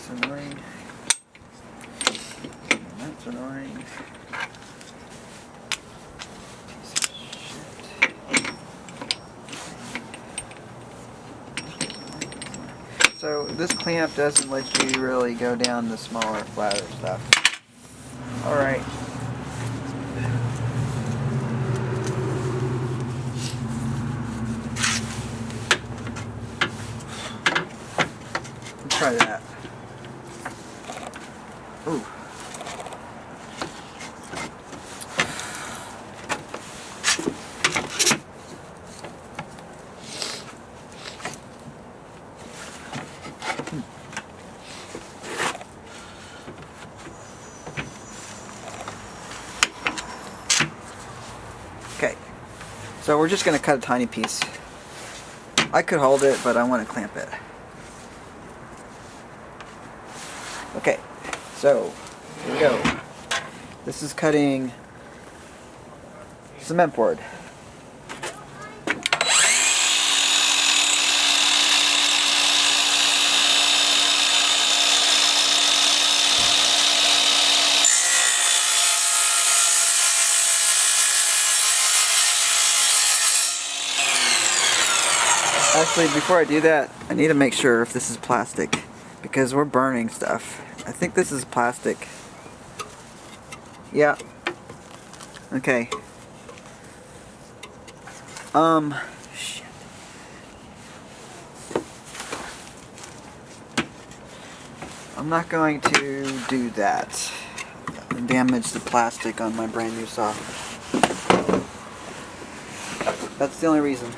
That's annoying. That's annoying. Piece of shit. So this clamp doesn't let you really go down the smaller, flatter stuff. Alright. Let's try that. Ooh. Okay, so we're just going to cut a tiny piece. I could hold it, but I want to clamp it. Okay, so here we go. This is cutting cement board. Actually, before I do that, I need to make sure if this is plastic, because we're burning stuff. I think this is plastic. Yeah. Okay. Shit. I'm not going to do that and damage the plastic on my brand new saw. That's the only reason.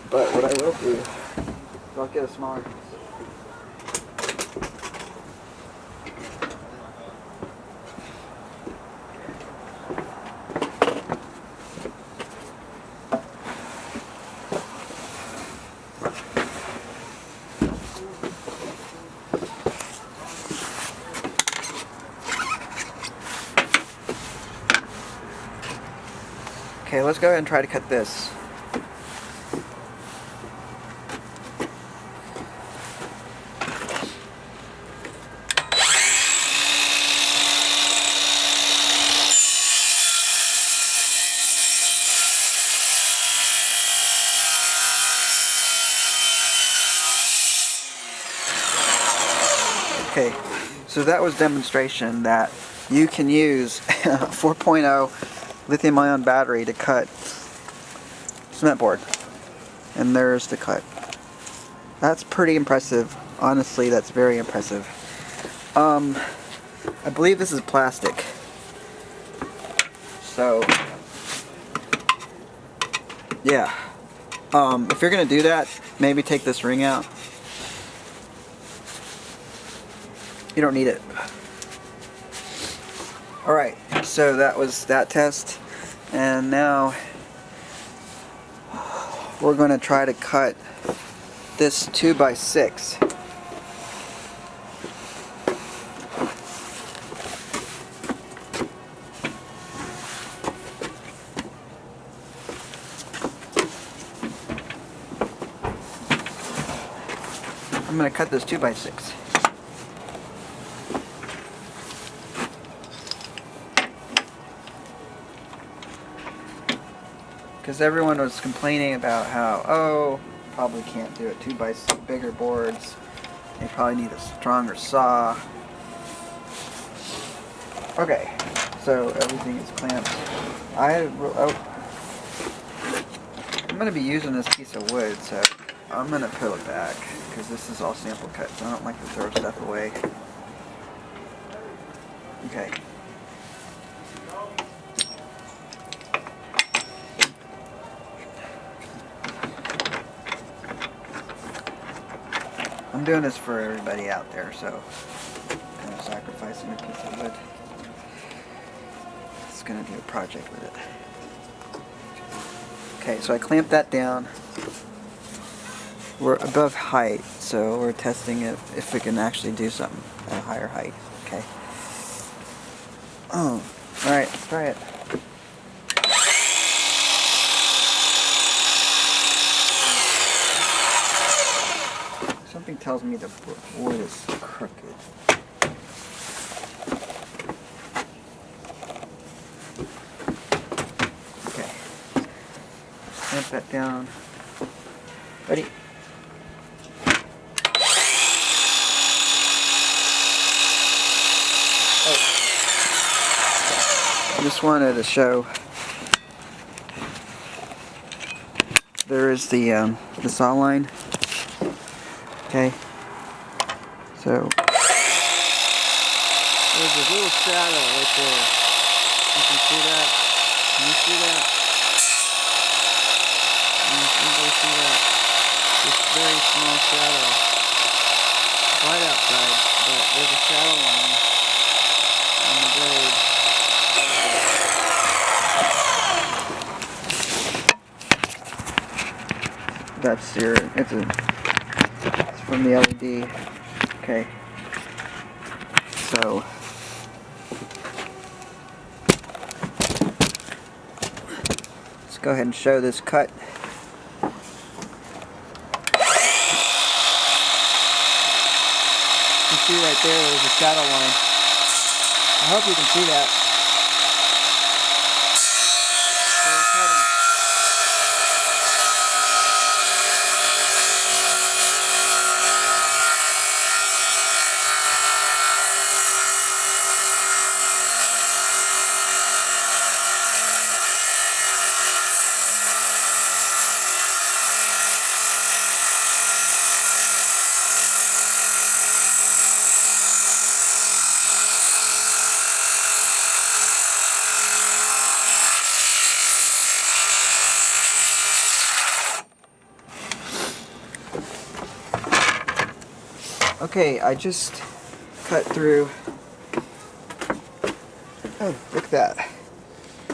But what I will do is I'll get a smaller piece. Okay, let's go ahead and try to cut this. Okay, so that was demonstration that you can use a 4.0 lithium ion battery to cut cement board. And there's the cut. That's pretty impressive. Honestly, that's very impressive. I believe this is plastic. So, yeah. If you're gonna do that, maybe take this ring out. You don't need it. Alright, so that was that test. And now we're going to try to cut this 2x6. I'm going to cut this 2x6. Because everyone was complaining about how, oh, probably can't do it 2x6 bigger boards. They probably need a stronger saw. Okay, so everything is clamped. I'm going to be using this piece of wood, so I'm going to peel it back because this is all sample cut, so I don't like to throw stuff away. Okay. I'm doing this for everybody out there, so I'm kind of sacrificing a piece of wood. It's going to do a project with it. Okay, so I clamped that down. We're above height, so we're testing it if we can actually do something at a higher height. Okay. Oh, alright, let's try it. Something tells me the wood is crooked. Okay. Clamp that down. Ready? Oh. I just wanted to show there is the saw line. Okay. So there's a little shadow right there. You can see that? Can you see that? Anybody see that? This very small shadow. It's light outside, but there's a shadow line on the blade. That's your, it's from the LED. Okay. So let's go ahead and show this cut. You can see right there, there's a shadow line. I hope you can see that. Okay, I just cut through. Oh, look at that.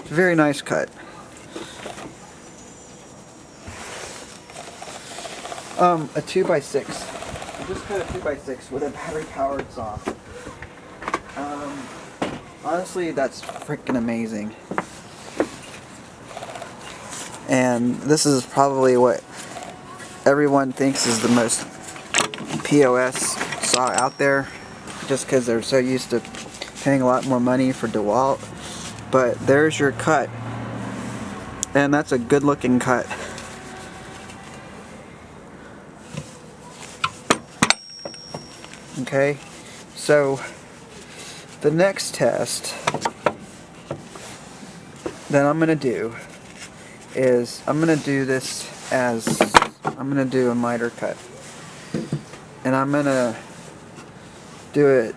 Very nice cut. A 2x6. I just cut a 2x6 with a battery powered saw. Honestly, that's freaking amazing. And this is probably what everyone thinks is the most POS saw out there, just because they're so used to paying a lot more money for DeWalt. But there's your cut, and that's a good looking cut. Okay, so the next test that I'm gonna do is I'm gonna do a miter cut. And I'm gonna do it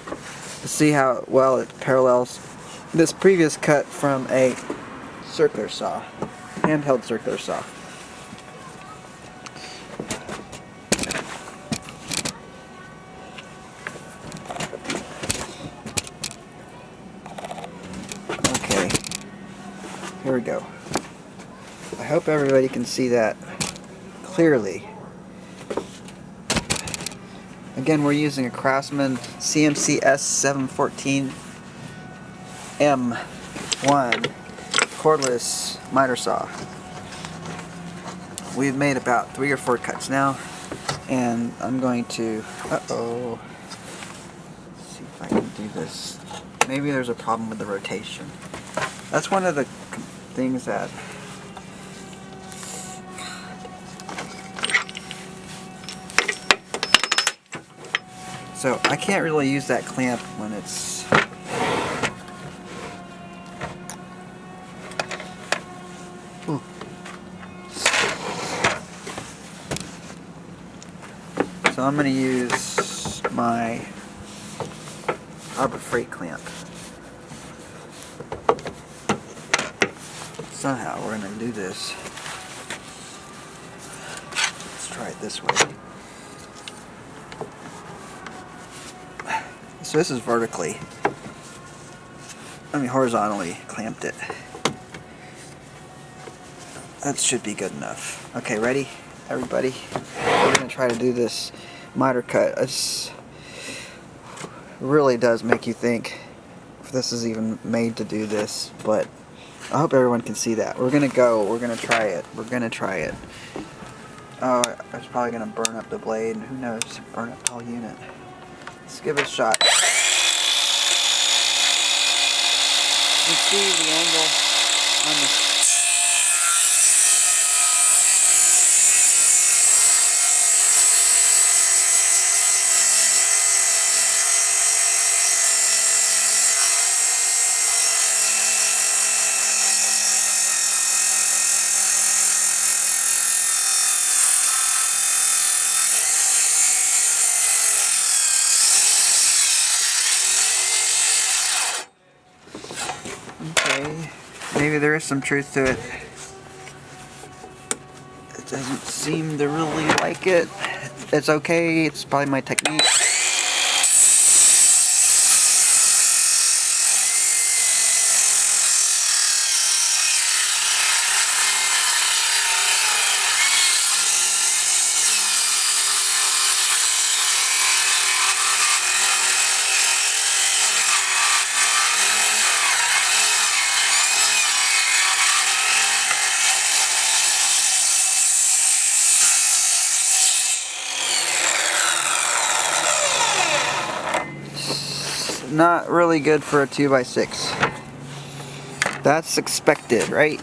to see how well it parallels this previous cut from a circular saw, handheld circular saw. Okay, here we go. I hope everybody can see that clearly. Again, we're using a Craftsman CMCS714M1 Cordless miter saw. We've made about 3 or 4 cuts now, and I'm going to, let's see if I can do this. Maybe there's a problem with the rotation. That's one of the things that so I can't really use that clamp when it's ooh. So I'm going to use my Harbor Freight clamp. Somehow we're going to do this. Let's try it this way. So this is horizontally clamped it. That should be good enough. Okay, ready, everybody? We're going to try to do this miter cut. It really does make you think if this is even made to do this, but I hope everyone can see that. We're going to try it. Oh, it's probably going to burn up the blade, and who knows, burn up the whole unit. Let's give it a shot. You can see the angle on the Okay, maybe there is some truth to it. It doesn't seem to really like it. It's okay, it's probably my technique. Not really good for a 2x6. That's expected, right?